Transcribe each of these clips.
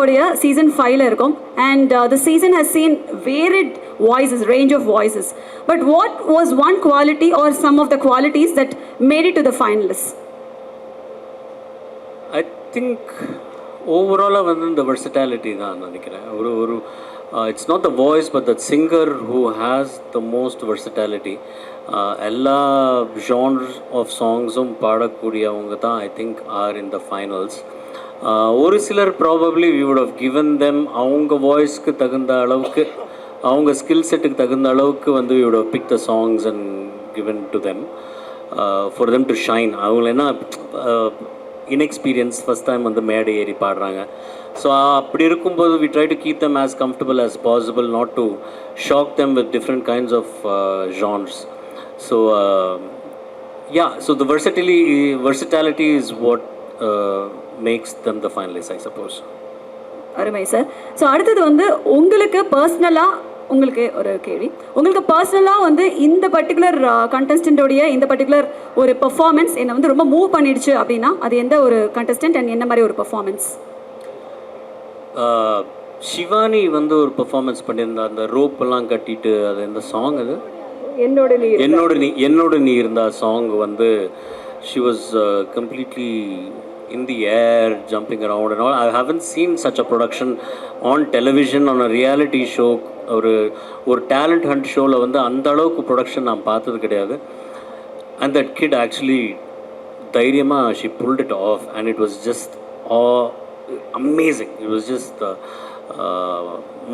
உடைய சீசன் 5ல இருக்கும் and the season has seen varied voices, range of voices, but what was one quality or some of the qualities that made it to the finalists? I think overall வந்து the versatility தான் நினைக்கிறேன். ஒரு it's not the voice but the singer who has the most versatility. எல்லா genres of songs-உம் பாடக்கூடியவங்க தான் I think are in the finals. ஒரு சிலர் probably we would have given them அவங்க வாய்ஸ்க்கு தகுந்த அளவுக்கு அவங்க ஸ்கில் செட்டுக்கு தகுந்த அளவுக்கு வந்து we would have picked the songs and given to them for them to shine. அவங்கள என்ன inexperienced first time வந்து மேடை ஏறி பாடுறாங்க. ஸோ அப்படி இருக்கும்போது we try to keep them as comfortable as possible, not to shock them with different kinds of genres. So yeah, so the versatility is what makes them the finalists, I suppose. அருமை sir. So அடுத்தது வந்து உங்களுக்கு பர்சனலாக உங்களுக்கு ஒரு கேள்வி, உங்களுக்கு பர்சனலாக வந்து இந்த பர்டிகுலர் கண்டஸ்டண்ட்டோடைய இந்த பர்டிகுலர் ஒரு பெர்ஃபார்மன்ஸ் என்னை வந்து ரொம்ப மூவ் பண்ணிடுச்சு அப்படின்னா அது எந்த ஒரு கண்டஸ்டன்ட் அண்ட் என்ன மாதிரி ஒரு பெர்ஃபார்மன்ஸ்? ஷிவானி வந்து ஒரு பெர்ஃபார்மன்ஸ் பண்ணியிருந்தா, அந்த ரோப்பெல்லாம் கட்டிட்டு அது எந்த சாங் அது? என்னோட நீ இருந்தா சாங் வந்து she was completely in the air, jumping around and all. I haven't seen such a production on television, on a reality show. ஒரு talent hunt showல வந்து அந்த அளவுக்கு ப்ரொடக்ஷன் நான் பார்த்தது கிடையாது. And that kid actually தைரியமா she pulled it off and it was just amazing. It was just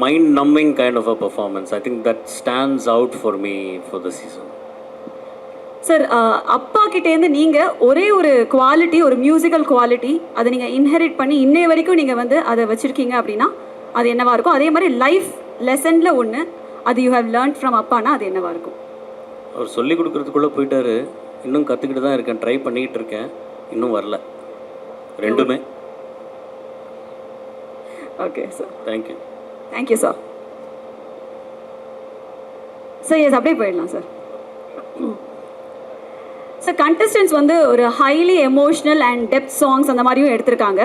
mind-numbing kind of a performance. I think that stands out for me for the season. Sir, அப்பா கிட்டேருந்து நீங்கள் ஒரே ஒரு quality, ஒரு musical quality அதை நீங்கள் inherit பண்ணி இன்னைய வரைக்கும் நீங்கள் வந்து அதை வச்சுருக்கீங்க அப்படின்னா அது என்னவாக இருக்கும்? அதே மாதிரி லைஃப் லெசனில் ஒன்று அது யூ ஹேவ் லேர்ன் ஃப்ரம் அப்பானா அது என்னவாக இருக்கும்? அவர் சொல்லி கொடுக்குறதுக்குள்ளே போயிட்டாரு. இன்னும் கற்றுக்கிட்டு தான் இருக்கேன், ட்ரை பண்ணிக்கிட்டு இருக்கேன், இன்னும் வரல ரெண்டுமே. Okay sir, thank you. Thank you sir. Sir yes அப்படியே போயிடலாம் சார். ஸோ கண்டஸ்டன்ஸ் வந்து ஒரு highly emotional and depth songs அந்த மாதிரியும் எடுத்திருக்காங்க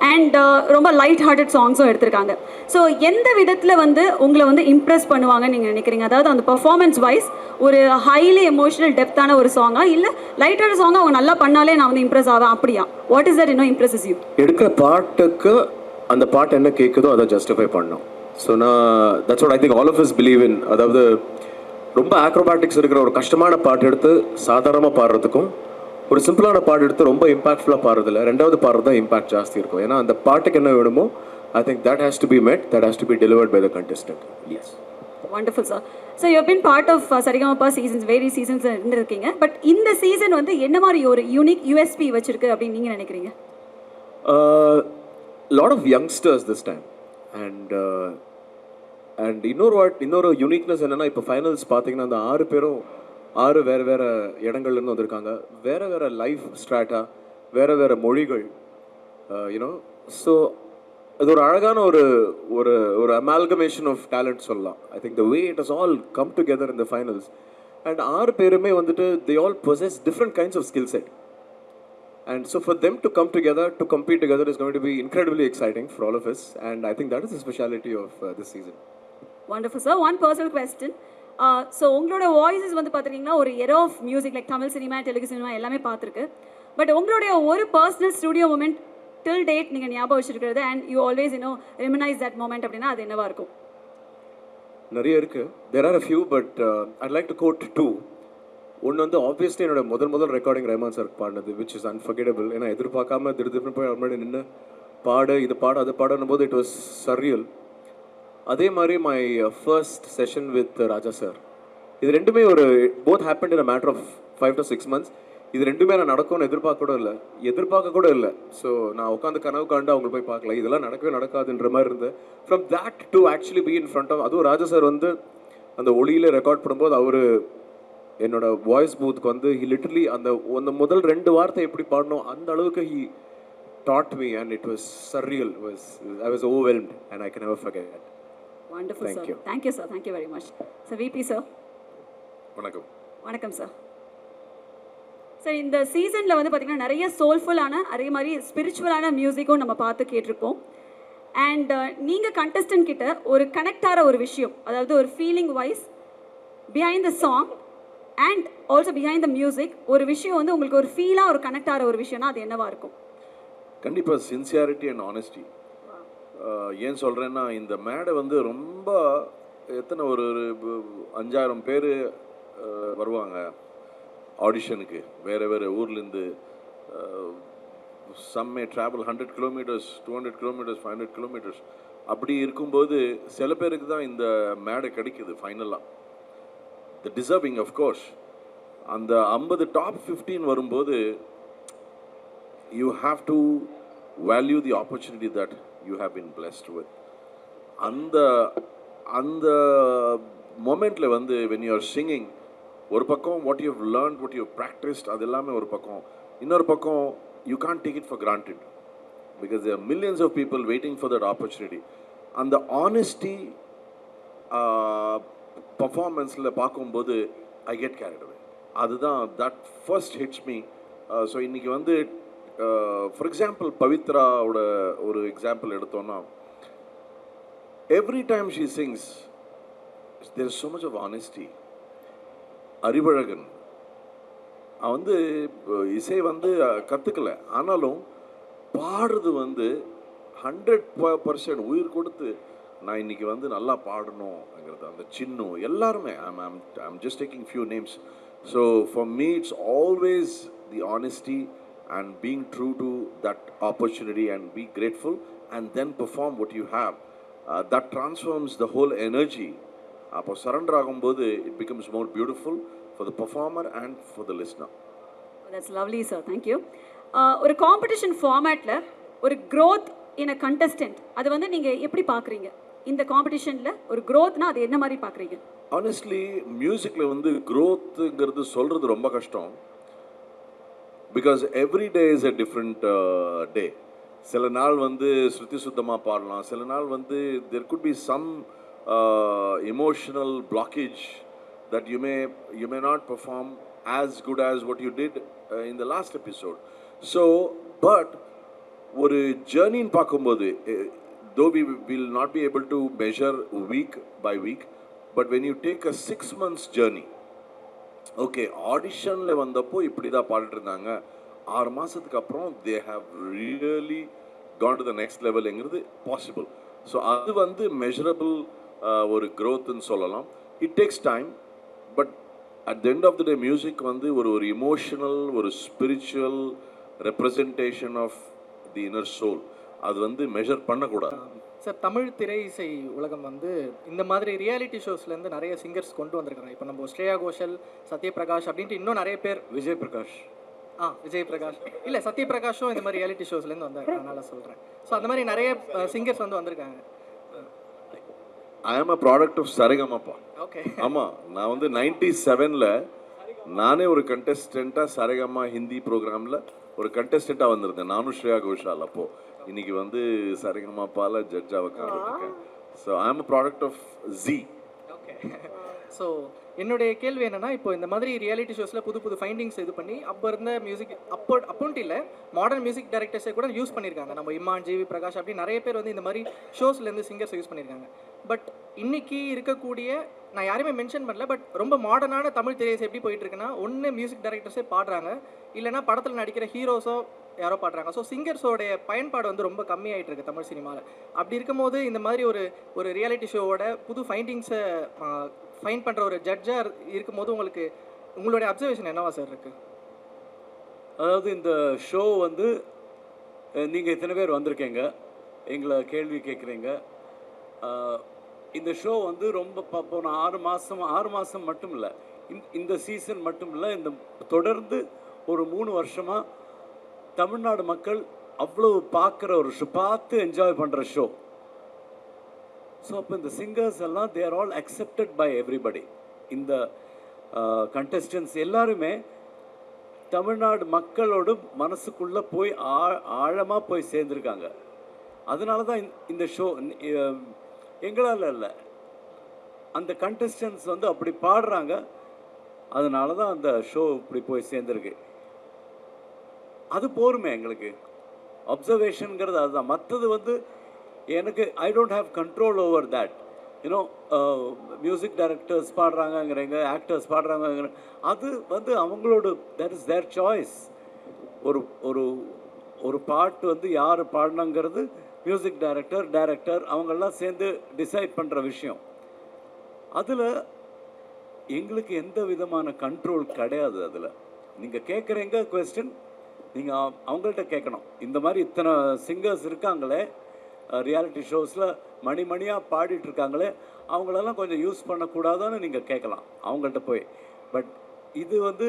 அண்ட் ரொம்ப லைட் ஹார்ட்டட் சாங்ஸும் எடுத்திருக்காங்க. ஸோ எந்த விதத்தில் வந்து உங்களை வந்து இம்ப்ரெஸ் பண்ணுவாங்கன்னு நீங்கள் நினைக்கிறீங்க? அதாவது அந்த பர்ஃபார்மன்ஸ் வைஸ் ஒரு ஹைலி எமோஷ்னல் டெப்த்தான ஒரு சாங்கா இல்லை லைட் ஹார்ட் சாங்காக அவங்க நல்லா பண்ணாலே நான் வந்து இம்ப்ரெஸ் ஆவேன் அப்படியா? வாட் இஸ் தட் இன்னும் இம்ப்ரெஸஸ் யூ? எடுக்கிற பாட்டுக்கு அந்த பாட்டு என்ன கேட்குதோ அதை ஜஸ்டிஃபை பண்ணோம். ஸோ நான் that's what I think all of us believe in. அதாவது ரொம்ப ஆக்ரோபாட்டிக்ஸ் இருக்கிற ஒரு கஷ்டமான பாட்டு எடுத்து சாதாரணமாக பாடுறதுக்கும் ஒரு சிம்பிளான பாட்டு எடுத்து ரொம்ப இம்பாக்ட்ஃபுல்லாக பாடுறதில்ல, ரெண்டாவது பாடுறது தான் இம்பாக்ட் ஜாஸ்தி இருக்கும். ஏன்னா அந்த பாட்டுக்கு என்ன வேணுமோ I think that has to be met, that has to be delivered by the contestant. Yes, wonderful sir. So you been part of Sarigamapa seasons, very seasons இருந்திருக்கீங்க. பட் இந்த சீசன் வந்து என்ன மாதிரி ஒரு யூனிக் யூஎஸ்பி வச்சிருக்கு அப்படின்னு நீங்கள் நினைக்கிறீங்க? Lot of youngsters this time and இன்னொரு யூனிக்னஸ் என்னென்னா, இப்போ ஃபைனல்ஸ் பார்த்தீங்கன்னா அந்த 6 பேரும் 6 வேறு இடங்கள்லேருந்து வந்திருக்காங்க. வேறு லைஃப் ஸ்ட்ராட்டா, வேறு மொழிகள், யூனோ. ஸோ அது ஒரு அழகான ஒரு அமால்கமேஷன் ஆஃப் டேலண்ட் சொல்லலாம். I think the way it has all come together in the finals. And 6 பேருமே வந்துட்டு they all possess different kinds of skill set. And so for them to come together, to compete together is going to be incredibly exciting for all of us. And I think that is the speciality of this season. Wonderful, sir. One personal question. So உங்களோட voices வந்து பார்த்துட்டிங்கன்னா ஒரு era of music like Tamil cinema, Telugu cinema எல்லாமே பார்த்துருக்கு. But உங்களுடைய ஒரு personal studio moment till date நீங்கள் ஞாபகம் வச்சிருக்கிறது and you always reminisce that moment அப்படின்னா அது என்னவா இருக்கும்? நிறைய இருக்குது. There are a few, but I'd like to quote 2. ஒன்று வந்து ஆப்வியஸ்லி என்னோட முதல் ரெக்கார்டிங் ரஹ்மான் சார் பாடினது, விச் இஸ் அன்ஃபர்கெட்டபிள். ஏன்னா எதிர்பார்க்காம திடீர்னு போய் அவர் முன்னாடி நின்று இது பாடு அது பாடுன்னும் போது இட் வாஸ் சர்ரியல். அதே மாதிரி my first session with Raja sir, இது ரெண்டுமே both happened in a matter of 5 to 6 months. இது ரெண்டுமே நான் நடக்கும்னு எதிர்பார்க்க கூட இல்லை. ஸோ நான் உட்காந்து கனவு காண்டு அவங்க போய் பார்க்கல, இதெல்லாம் நடக்கவே நடக்காதுன்ற மாதிரி இருந்தது. From that to actually be in front of, அதுவும் ராஜா சார் வந்து அந்த ஒளியில் ரெக்கார்ட் பண்ணும்போது அவர் என்னோட வாய்ஸ் பூத்துக்கு வந்து ஹி லிட்டரலி அந்த முதல் 2 வார்த்தை எப்படி பாடணும் அந்த அளவுக்கு he taught me and it was surreal. I was overwhelmed and I can never forget that. Wonderful, sir. Thank you, sir. Thank you very much. So VP sir. வணக்கம் sir. Sir, இந்த சீசனில் வந்து பார்த்திங்கன்னா நிறைய சோல்ஃபுல்லான அதே மாதிரி ஸ்பிரிச்சுவலான மியூசிக்கும் நம்ம பார்த்து கேட்டிருப்போம். அண்ட் நீங்கள் கண்டஸ்டன்ட் கிட்ட ஒரு கனெக்ட் ஆகிற ஒரு விஷயம், அதாவது ஒரு feeling wise behind the song and also behind the music, ஒரு விஷயம் வந்து உங்களுக்கு ஒரு ஃபீலாக ஒரு கனெக்ட் ஆகிற ஒரு விஷயம்னா அது என்னவா இருக்கும்? கண்டிப்பாக சின்சியாரிட்டி அண்ட் ஆனஸ்டி. ஏன் சொல்கிறேன்னா, இந்த மேடை வந்து ரொம்ப எத்தனை ஒரு 5000 பேர் வருவாங்க ஆடிஷனுக்கு, வேறு ஊர்லேருந்து. சம் மே ட்ராவல் 100 kilometers, 200 kilometers, 500 kilometers. அப்படி இருக்கும்போது சில பேருக்கு தான் இந்த மேடை கிடைக்குது ஃபைனலாக, த டிசர்விங் ஆஃப்கோர்ஸ். அந்த 50 டாப் 15 வரும்போது you have to value the opportunity that you have been blessed with. அந்த மொமெண்ட்ல வந்து when you are singing, ஒரு பக்கம் what you have learned, what you have practiced, அது எல்லாமே ஒரு பக்கம். இன்னொரு பக்கம் you can't take it for granted because there are millions of people waiting for that opportunity. அந்த honesty பர்ஃபார்மன்ஸில் பார்க்கும்போது I get carried away. அதுதான் that first hits me. So இன்றைக்கி வந்து ஃபார் எக்ஸாம்பிள் பவித்ராவோட ஒரு எக்ஸாம்பிள் எடுத்தோன்னா, every time she sings there is so much of honesty. Arivazhagan அவன் வந்து இசை வந்து கற்றுக்கல, ஆனாலும் பாடுறது வந்து 100% உயிர் கொடுத்து நான் இன்றைக்கி வந்து நல்லா பாடணுங்கிறது. அந்த சின்னம் எல்லாருமே I'm just taking few names. So for me it's always the honesty and being true to that opportunity and be grateful and then perform what you have. That transforms the whole energy. அப்போ surrender ஆகும்போது it becomes more beautiful for the performer and for the listener. That's lovely sir, thank you. ஒரு competition ஃபார்மேட்டில் ஒரு growth in a contestant, அது வந்து நீங்கள் எப்படி பார்க்குறீங்க? இந்த காம்படிஷனில் ஒரு growthனா அது என்ன மாதிரி பார்க்குறீங்க? Honestly, மியூசிக்கில் வந்து growthங்கிறது சொல்கிறது ரொம்ப கஷ்டம். Because every day is a different day. சில நாள் வந்து ஸ்ருதி சுத்தமாக பாடலாம், சில நாள் வந்து there could be some emotional blockage that you may not perform as good as what you did in the last episode. So but ஒரு ஜர்னின்னு பார்க்கும்போது, though we will not be able to measure week by week, but when you take a 6 months journey, okay ஆடிஷனில் வந்தப்போ இப்படி தான் பாடிட்டு இருந்தாங்க, 6 மாதத்துக்கு அப்புறம் they have really gone to the next லெவலுங்கிறது பாசிபிள். ஸோ அது வந்து மெஷரபிள் ஒரு க்ரோத்துன்னு சொல்லலாம். It takes time, but at the end of the day music வந்து ஒரு இமோஷனல், ஒரு spiritual representation of the inner soul. அது வந்து மெஷர் பண்ணக்கூடாது. சார், தமிழ் திரை இசை உலகம் வந்து இந்த மாதிரி ரியாலிட்டி ஷோஸ்லேருந்து நிறைய சிங்கர்ஸ் கொண்டு வந்திருக்காங்க. இப்போ நம்ம ஸ்ரேயா கோஷல், சத்யபிரகாஷ் அப்படின்ட்டு இன்னும் நிறைய பேர், விஜய் பிரகாஷ் இல்லை சத்யபிரகாஷும் இந்த மாதிரி ரியாலிட்டி ஷோஸ்லேருந்து வந்தாங்க, அதனால் சொல்கிறேன். ஸோ அந்த மாதிரி நிறைய சிங்கர்ஸ் வந்து வந்திருக்காங்க. I am a product of Saregamapa. Okay, ஆமாம், நான் வந்து 97ல் நானே ஒரு கண்டெஸ்டண்ட்டாக Saregama ஹிந்தி ப்ரோக்ராமில் ஒரு கண்டெஸ்டண்ட்டாக வந்திருந்தேன், நானும் ஸ்ரேயா கோஷால். அப்போது இன்னைக்கு வந்து Saregamapaல ஜட்ஜாக உட்காந்துருக்கேன். So I am a product of Zee. Okay. So என்னுடைய கேள்வி என்னென்னா, இப்போ இந்த மாதிரி ரியாலிட்டி ஷோஸில் புது ஃபைண்டிங்ஸ் இது பண்ணி அப்போ இருந்த மியூசிக் அப்போன்ட்டு இல்லை, மாடர்ன் மியூசிக் டைரக்டர்ஸை கூட யூஸ் பண்ணியிருக்காங்க. நம்ம இமான், ஜிவி பிரகாஷ் அப்படி நிறைய பேர் வந்து இந்த மாதிரி ஷோஸ்லேருந்து சிங்கர்ஸ் யூஸ் பண்ணியிருக்காங்க. பட் இன்னைக்கு இருக்கக்கூடிய, நான் யாரையுமே மென்ஷன் பண்ணல, பட் ரொம்ப மாடர்னான தமிழ் திரையை எப்படி போயிட்டு இருக்குன்னா, ஒன்று மியூசிக் டைரக்டர்ஸே பாடுறாங்க, இல்லைனா படத்தில் நடிக்கிற ஹீரோஸோ யாரோ பாடுறாங்க. ஸோ சிங்கர்ஸோடைய பயன்பாடு வந்து ரொம்ப கம்மியாகிட்டு இருக்கு தமிழ் சினிமாவில். அப்படி இருக்கும்போது இந்த மாதிரி ஒரு ரியாலிட்டி ஷோவோட புது ஃபைண்டிங்ஸை ஃபைண்ட் பண்ணுற ஒரு ஜட்ஜாக இருக்கும்போது உங்களுடைய அப்சர்வேஷன் என்னவா சார் இருக்குது? அதாவது இந்த ஷோ வந்து நீங்கள் இத்தனை பேர் வந்திருக்கீங்க, எங்களை கேள்வி கேட்குறீங்க. இந்த ஷோ வந்து ரொம்ப போன 6 மாதம் மட்டும் இல்லை, இந்த சீசன் மட்டும் இல்லை, இந்த தொடர்ந்து ஒரு 3 வருஷமாக தமிழ்நாடு மக்கள் அவ்வளோ பார்க்குற ஒரு ஷோ, பார்த்து என்ஜாய் பண்ணுற ஷோ. ஸோ அப்போ இந்த சிங்கர்ஸ் எல்லாம் தேர் ஆல் அக்செப்டட் பை எவ்ரிபடி. இந்த கண்டஸ்டன்ஸ் எல்லாருமே தமிழ்நாடு மக்களோட மனசுக்குள்ளே போய் ஆழமாக போய் சேர்ந்துருக்காங்க. அதனால தான் இந்த ஷோ எங்களால் இல்லை, அந்த கண்டஸ்டன்ஸ் வந்து அப்படி பாடுறாங்க, அதனால தான் அந்த ஷோ இப்படி போய் சேர்ந்துருக்கு. அது போருமே எங்களுக்கு அப்சர்வேஷனுங்கிறது அதுதான். மற்றது வந்து எனக்கு I don't have control over that. You know music directors பாடுறாங்கங்கிறீங்க, ஆக்டர்ஸ் பாடுறாங்கங்கிற, அது வந்து அவங்களோட, தட் இஸ் தேர் சாய்ஸ். ஒரு ஒரு ஒரு பாட்டு வந்து யார் பாடினாங்கிறது மியூசிக் டைரக்டர் அவங்கெல்லாம் சேர்ந்து டிசைட் பண்ணுற விஷயம். அதில் எங்களுக்கு எந்த விதமான கண்ட்ரோல் கிடையாது. அதில் நீங்கள் கேட்குறீங்க கொஸ்டின், நீங்கள் அவங்கள்ட்ட கேட்கணும். இந்த மாதிரி இத்தனை சிங்கர்ஸ் இருக்காங்களே ரியாலிட்டி ஷோஸில் மணியாக பாடிட்டுருக்காங்களே, அவங்களெல்லாம் கொஞ்சம் யூஸ் பண்ணக்கூடாதான்னு நீங்கள் கேட்கலாம் அவங்கள்ட்ட போய். பட் இது வந்து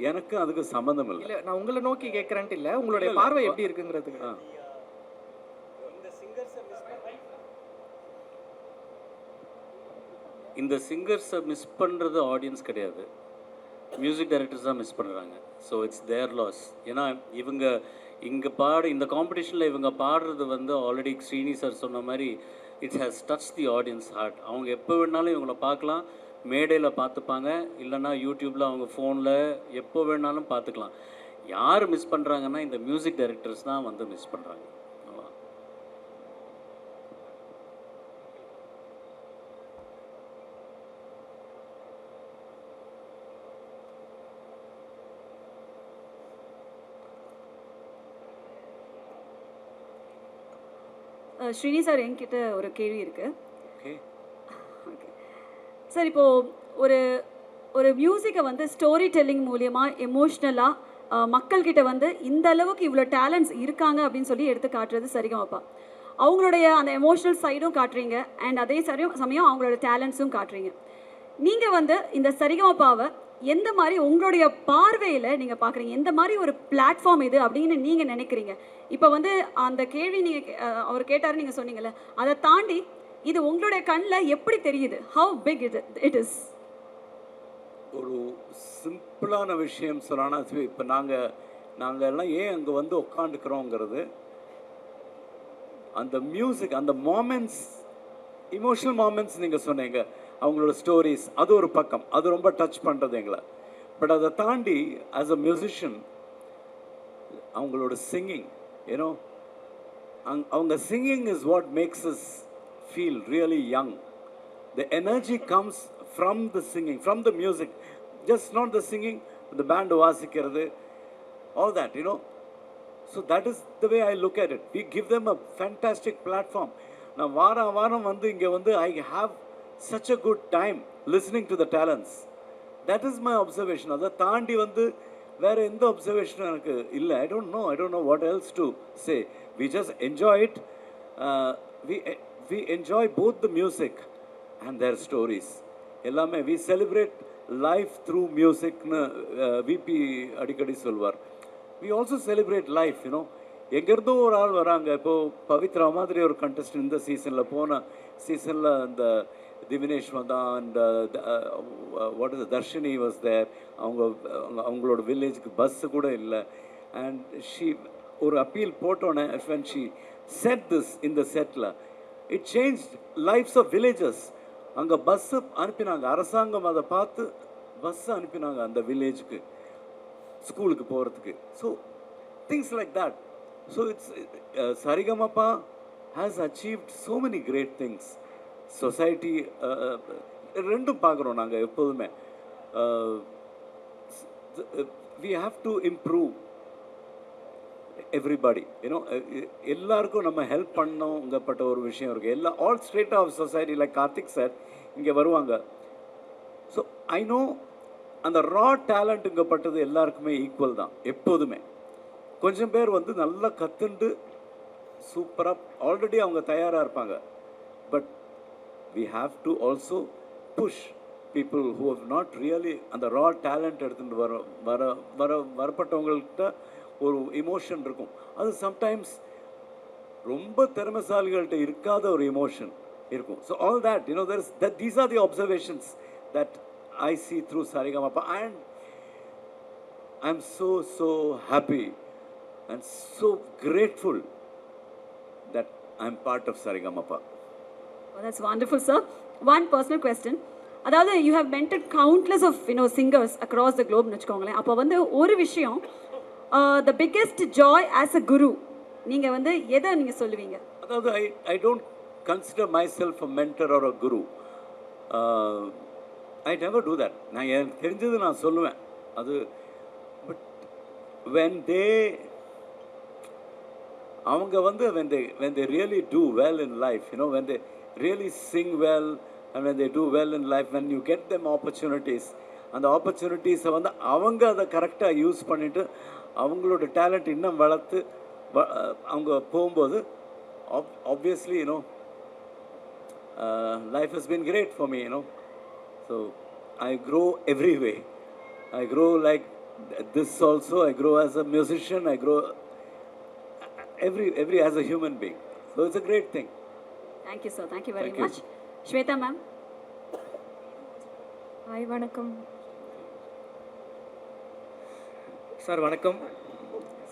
எனக்கு அதுக்கு சம்மந்தம் இல்லை. இல்லை, நான் உங்களை நோக்கி கேட்குறேன்ட்டு இல்லை, உங்களுடைய பார்வை எப்படி இருக்குங்கிறதுக்கு. இந்த சிங்கர்ஸை மிஸ் பண்ணுறது ஆடியன்ஸ் கிடையாது, மியூசிக் டைரக்டர்ஸ் தான் மிஸ் பண்ணுறாங்க. So it's their loss. ஏன்னா இவங்க இங்கே இந்த காம்படிஷனில் இவங்க பாடுறது வந்து ஆல்ரெடி ஸ்ரீனி சார் சொன்ன மாதிரி it's has touch the audience heart. அவங்க எப்போ வேணாலும் இவங்கள பார்க்கலாம், மேடையில் பார்த்துப்பாங்க, இல்லைன்னா யூடியூப்பில் அவங்க ஃபோனில் எப்போ வேணாலும் பார்த்துக்கலாம். யார் மிஸ் பண்ணுறாங்கன்னா இந்த மியூசிக் டைரக்டர்ஸ் தான் வந்து மிஸ் பண்ணுறாங்க. ஸ்ரீனி சார், என்கிட்ட ஒரு கேள்வி இருக்குது. ஓகே சார், இப்போது ஒரு ஒரு மியூசிக்கை வந்து ஸ்டோரி டெல்லிங் மூலியமாக எமோஷ்னலாக மக்கள்கிட்ட வந்து இந்த அளவுக்கு இவ்வளோ டேலண்ட்ஸ் இருக்காங்க அப்படின்னு சொல்லி எடுத்து காட்டுறது சரிகமப்பா. அவங்களுடைய அந்த எமோஷ்னல் சைடும் காட்டுறீங்க, அண்ட் அதே சமயம் அவங்களோட டேலண்ட்ஸும் காட்டுறீங்க. நீங்கள் வந்து இந்த சரிகமப்பாவை எந்த மாதிரி உங்களுடைய பார்வையில் நீங்கள் பார்க்குறீங்க, எந்த மாதிரி ஒரு பிளாட்ஃபார்ம் இது அப்படின்னு நீங்கள் நினைக்கிறீங்க? இப்போ வந்து அந்த கேள்வி நீங்கள் அவர் கேட்டார், நீங்கள் சொன்னீங்கல்ல, அதை தாண்டி இது உங்களுடைய கண்ணில் எப்படி தெரியுது? How big it is? ஒரு சிம்பிளான விஷயம் சொன்னா, இப்போ நாங்கள் எல்லாம் ஏன் அங்கே வந்து உட்காந்துக்கிறோங்கிறது, அந்த மியூசிக், அந்த மொமெண்ட்ஸ், இமோஷனல் மொமெண்ட்ஸ் நீங்கள் சொன்னீங்க, அவங்களோட ஸ்டோரிஸ், அது ஒரு பக்கம், அது ரொம்ப டச் பண்ணுறது எங்களை. பட் அதை தாண்டி ஆஸ் அ மியூசிஷியன் அவங்களோட சிங்கிங், ஏன்னோ அவங்க singing is what makes us feel really young. The energy comes from the singing, from the music, just not the singing, the band வாசிக்கிறது, all that, you know. So that is the way I look at it. We give them a fantastic platform. நான் வாரம் வந்து இங்கே வந்து I have such a good time listening to the talents. That is my observation. அதை தாண்டி வந்து வேறு எந்த observation எனக்கு இல்லை. I don't know what else to say. We just enjoy it. We enjoy both the music and their stories. எல்லாமே we celebrate life through music னு VP அடிக்கடி சொல்வார். We also celebrate life, you know. எங்கேருந்தோ ஒரு ஆள் வராங்க. இப்போது பவித்ரா மாதிரி ஒரு கண்டஸ்டன்ட் இந்த சீசனில், போன சீசனில் அந்த திவினேஷ் வந்தான், and what is Dharshini was there. அவங்களோட வில்லேஜுக்கு பஸ்ஸு கூட இல்லை. அண்ட் ஷீ ஒரு அப்பீல் போட்டோன்னே when she said this in the setல, it changed lives of villagers. அங்கே பஸ்ஸு அனுப்பினாங்க, அரசாங்கம் அதை பார்த்து பஸ்ஸு அனுப்பினாங்க அந்த வில்லேஜுக்கு ஸ்கூலுக்கு போகிறதுக்கு. So things like that. So it's Saregamapa has achieved so many great things. Society ரெண்டும் பார்க்குறோம் நாங்கள் எப்போதுமே. we have to improve everybody, you know. எல்லாருக்கும் நம்ம ஹெல்ப் பண்ணணுங்கப்பட்ட ஒரு விஷயம் இருக்குது. All strata of society, like Karthik sir இங்கே வருவாங்க. ஸோ ஐ நோ அந்த ரா டேலண்ட்டுங்கப்பட்டது எல்லாருக்குமே ஈக்குவல் தான் எப்போதுமே. கொஞ்சம் பேர் வந்து நல்லா கற்றுண்டு சூப்பராக ஆல்ரெடி அவங்க தயாராக இருப்பாங்க. But we have to also push people who have not really அந்த ரா டேலண்ட் எடுத்துகிட்டு வரப்பட்டவங்கள்கிட்ட ஒரு இமோஷன் இருக்கும். அது சம்டைம்ஸ் ரொம்ப திறமைசாலிகள்கிட்ட இருக்காத ஒரு இமோஷன் இருக்கும். So all that, you know, these are the observations that I see through Saregamapa, and I'm so happy and so grateful that I'm part of Saregamapa. Oh, that's wonderful, sir. One personal question. அதாவது you have mentored countless of singers across the globe னு வச்சுக்கோங்களேன். அப்போ வந்து ஒரு விஷயம், the biggest joy as a guru, நீங்கள் வந்து எதை நீங்கள் சொல்லுவீங்க? அதாவது I don't consider myself a mentor or a guru. I never do that. நான் எனக்கு தெரிஞ்சது நான் சொல்லுவேன். அது பட் when அவங்க வந்து when they really do well in life, you know, when they really sing well and when they do well in life, when you get them opportunities, அந்த ஆப்பர்ச்சுனிட்டிஸை வந்து அவங்க அதை கரெக்டாக யூஸ் பண்ணிவிட்டு அவங்களோட டேலண்ட் இன்னும் வளர்த்து அவங்க போகும்போது obviously, you know, life has been great for me, you know. So I grow every way. I grow like this also. I grow as a musician. I grow every as a human being. So it's a great thing. Thank you sir, thank you very Thank you. Much. Shwetha ma'am. Hi, வணக்கம் sir. வணக்கம்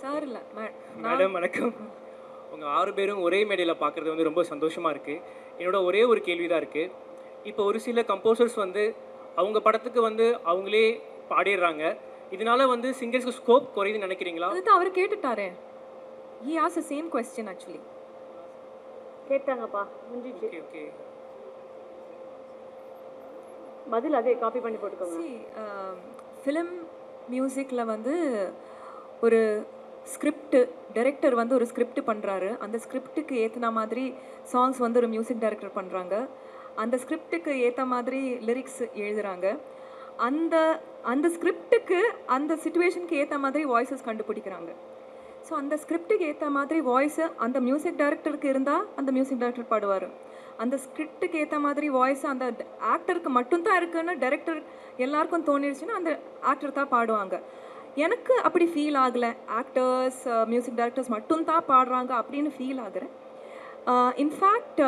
sir. இல்லை madam, வணக்கம். உங்கள் 6 பேரும் ஒரே மேடையில் பார்க்குறது வந்து ரொம்ப சந்தோஷமாக இருக்குது. என்னோட ஒரே ஒரு கேள்வி தான் இருக்குது. இப்போ ஒரு சில கம்போசர்ஸ் வந்து அவங்க படத்துக்கு வந்து அவங்களே பாடிடுறாங்க. இதனால வந்து சிங்கர்ஸ்க்கு ஸ்கோப் குறையுதுன்னு நினைக்கிறீங்களா? அதுதான் அவர் கேட்டுட்டாரே. ஹி ஆஸ் த சேம் கொஸ்டின் ஆக்சுவலி. கேட்டாங்கப்பா, முடிஞ்சிச்சு. ஓகே ஓகே, பதில் அதே காப்பி பண்ணி போட்டுக்கோங்க. ஃபிலிம் மியூசிக்கில் வந்து ஒரு ஸ்கிரிப்ட் டைரக்டர் வந்து ஒரு ஸ்கிரிப்ட் பண்ணுறாரு. அந்த ஸ்கிரிப்டுக்கு ஏற்றின மாதிரி சாங்ஸ் வந்து ஒரு மியூசிக் டைரக்டர் பண்ணுறாங்க. அந்த ஸ்கிரிப்டுக்கு ஏற்ற மாதிரி லிரிக்ஸ் எழுதுகிறாங்க. அந்த அந்த ஸ்கிரிப்டுக்கு அந்த சிச்சுவேஷனுக்கு ஏற்ற மாதிரி வாய்ஸஸ் கண்டுபிடிக்கிறாங்க. ஸோ அந்த ஸ்கிரிப்டுக்கு ஏற்ற மாதிரி வாய்ஸு அந்த மியூசிக் டைரக்டருக்கு இருந்தால் அந்த மியூசிக் டைரக்டர் பாடுவார். அந்த ஸ்கிரிப்டுக்கு ஏற்ற மாதிரி வாய்ஸ் அந்த ஆக்டருக்கு மட்டும்தான் இருக்குன்னு டைரக்டர் எல்லாருக்கும் தோணிடுச்சுன்னா அந்த ஆக்டர் தான் பாடுவாங்க. எனக்கு அப்படி ஃபீல் ஆகலை. ஆக்டர்ஸ் மியூசிக் டைரக்டர்ஸ் மட்டும்தான் பாடுறாங்க அப்படின்னு ஃபீல் ஆகுறேன். In fact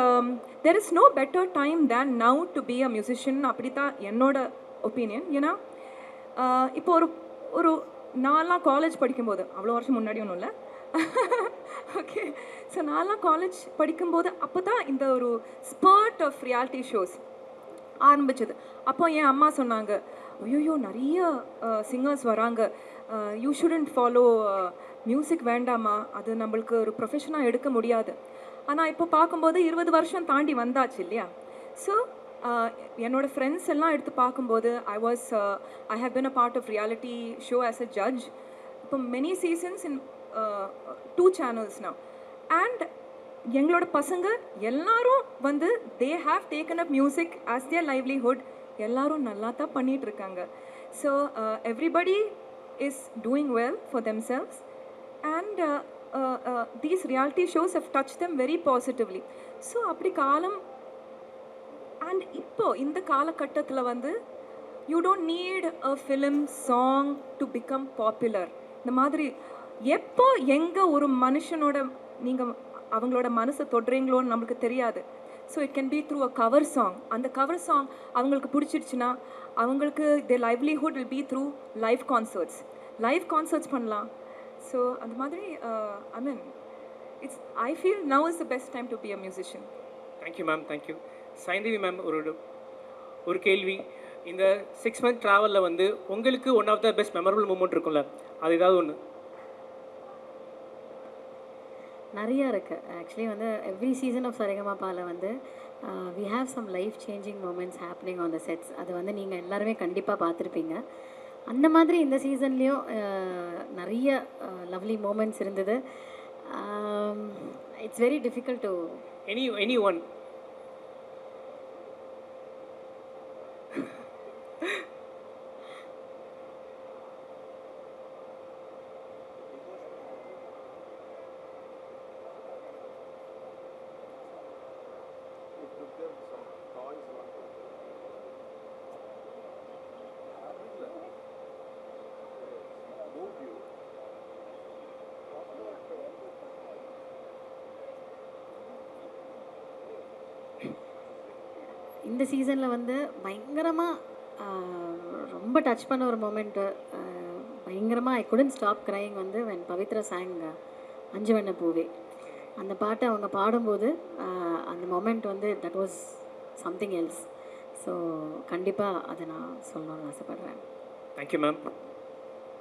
there is no better time than now to be a musician. அப்படி தான் என்னோட ஒப்பீனியன். ஏன்னா இப்போ ஒரு நான்லாம் காலேஜ் படிக்கும்போது, அவ்வளோ வருஷம் முன்னாடி ஒன்றும் இல்லை, ஓகே, ஸோ நான்லாம் காலேஜ் படிக்கும்போது அப்போ தான் இந்த ஒரு ஸ்பர்ட் ஆஃப் ரியாலிட்டி ஷோஸ் ஆரம்பிச்சது. அப்போ என் அம்மா சொன்னாங்க, ஐயோ நிறைய சிங்கர்ஸ் வராங்க, யூ ஷுடன்ட் ஃபாலோ மியூசிக், வேண்டாமா, அது நம்மளுக்கு ஒரு ப்ரொஃபஷனாக எடுக்க முடியாது. ஆனால் இப்போ பார்க்கும்போது 20 வருஷம் தாண்டி வந்தாச்சு இல்லையா? ஸோ என்னோடய ஃப்ரெண்ட்ஸ் எல்லாம் எடுத்து பார்க்கும்போது I have been a part of reality show as a judge. இப்போ many seasons in 2 channels now. And எங்களோட பசங்க எல்லாரும் வந்து they have taken up music as their livelihood. எல்லாரும் நல்லா தான் பண்ணிகிட்டு இருக்காங்க. So everybody is doing well for themselves and these reality shows have touch them very positively. ஸோ அப்படி காலம் அண்ட் இப்போ இந்த காலகட்டத்தில் வந்து you don't need a film song to become popular. இந்த மாதிரி எப்போ எங்கே ஒரு மனுஷனோட நீங்கள் அவங்களோட மனசை தொடுறீங்களோன்னு நம்மளுக்கு தெரியாது. So it can be through a cover song. அந்த கவர் சாங் அவங்களுக்கு பிடிச்சிடுச்சுன்னா அவங்களுக்கு the livelihood will be through live concerts பண்ணலாம். ஸோ அந்த மாதிரி I mean I feel now is the best time to be a musician. Thank you ma'am, thank you. Saindhavi ma'am, ஒரு கேள்வி. இந்த 6 month ட்ராவலில் வந்து உங்களுக்கு one of the best memorable moment இருக்கும்ல, அது ஏதாவது ஒன்று? நிறையா இருக்குது. ஆக்சுவலி வந்து எவ்ரி சீசன் ஆஃப் சரிகமாப்பாவில் வந்து we have some life changing moments happening on the sets. அது வந்து நீங்கள் எல்லாருமே கண்டிப்பாக பார்த்துருப்பீங்க. அந்த மாதிரி இந்த சீசன்லேயும் நிறைய லவ்லி மூமெண்ட்ஸ் இருந்தது. It's very difficult to any one. இந்த சீசனில் வந்து பயங்கரமாக ரொம்ப டச் பண்ண ஒரு மொமெண்ட்டு, பயங்கரமாக ஐ குடன்ட் ஸ்டாப் க்ரைங் வந்து வென் பவித்ரா சாங் அஞ்சு வண்ண பூவே. அந்த பாட்டை அவங்க பாடும்போது அந்த மொமெண்ட் வந்து that was something else. So கண்டிப்பாக அதை நான் சொல்லணும்னு ஆசைப்பட்றேன். Thank you ma'am.